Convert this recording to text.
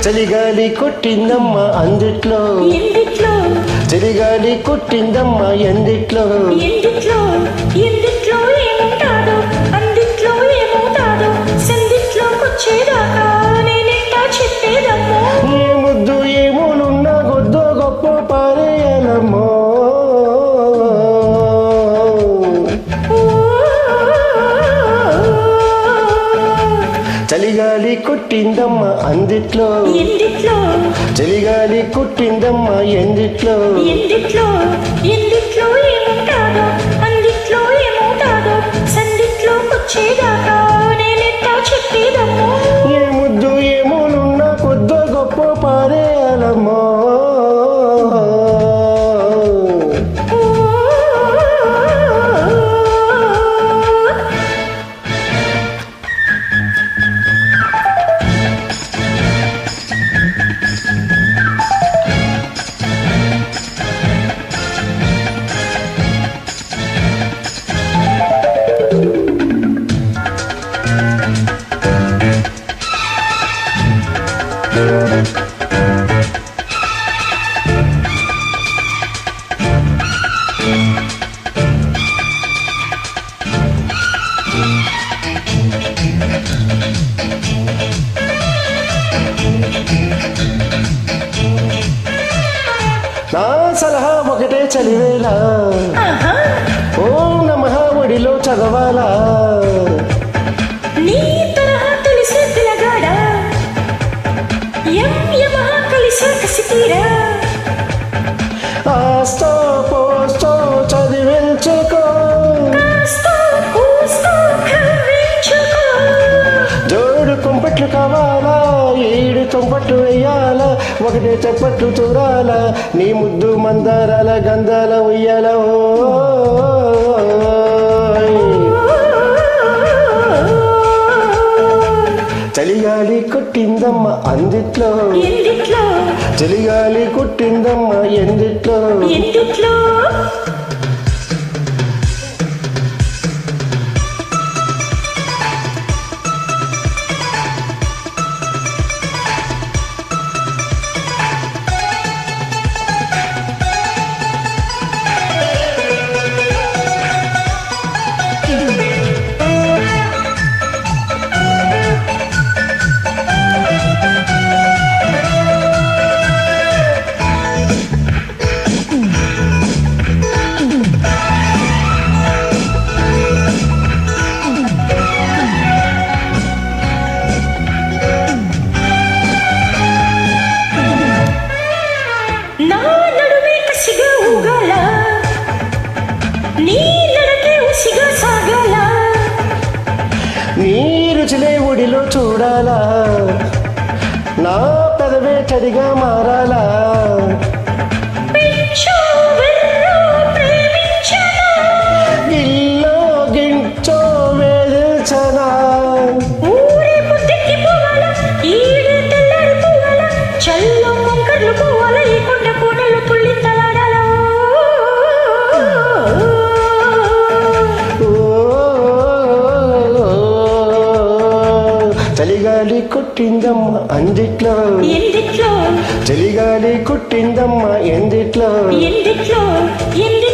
చలిగాలి కొట్టిందమ్మ అందిట్లో ఎందిట్లో చలిగాలి కొట్టిందమ్మ ఎందిట్లో ఎందిట్లో ఎందిట్లో ఏముంటాదో అందిట్లో ఏమవుతాదో సందిట్లోకొచ్చేదాకా నేనెట్టా చెప్పేదమ్మో ఏ ముద్దు ఏమోనున్నా గొద్దో గొప్ప పారేయాలమ్మో చలిగాలి కొట్టిందమ్మ అందిట్లో ఎందిట్లో చలిగాలి కొట్టిందమ్మ ఎందిట్లో ఎందిట్లో ఎందిట్లో ఏముంటాదో అందిట్లో ఏమవుతాదో సందిట్లోకొచ్చేదాకా నేనెట్టా చెప్పేదమ్మో ఏ ముద్దు ఏమోనున్నా కొద్దో గొప్ప పారేయాలమ్మో నా సలహా ఒకటే చలివేళ ఆహా ఓం నమః ఒడిలో చదవాలా నీ తరహా తెలిసే పిల్లగాడా యమహా కలిసే కసితీరా ఆస్తో పోస్తో చదివించుకో కాస్తో కూస్తో కవ్వించుకో జోడు కుంపట్లు కావాలా ఏడు తుంపట్లు వెయ్యాలా ఒకటే చప్పట్లు చూడాలా నీ ముద్దు మందారాల గంధాల ఉయ్యాల చలిగాలి కొట్టిందమ్మ అందిట్లో ఎందిట్లో చలిగాలి కొట్టిందమ్మ ఎందిట్లో ఎందిట్లో నా నడుమే కసిగా ఊగాల నీ నడకే ఉసిగా సాగాల నీ రుచులే ఒడిలో చూడాలా నా పెదవే తడిగా మారాలా పిచ్చో వెర్రో ప్రేమించనా గిల్లో గించో వేదించనా ఊరే పొద్దెక్కి పోవాల ఈడే తెల్లారిపోవాల చల్లో కొంకర్లు పోవాల ఈ కొండ కోనలు తుళ్ళి తలాడాల చలిగాలి కొట్టిందమ్మ అందిట్లో ఎందిట్లో చలిగాలి కొట్టిందమ్మ ఎందిట్లో ఎందిట్లో ఎంది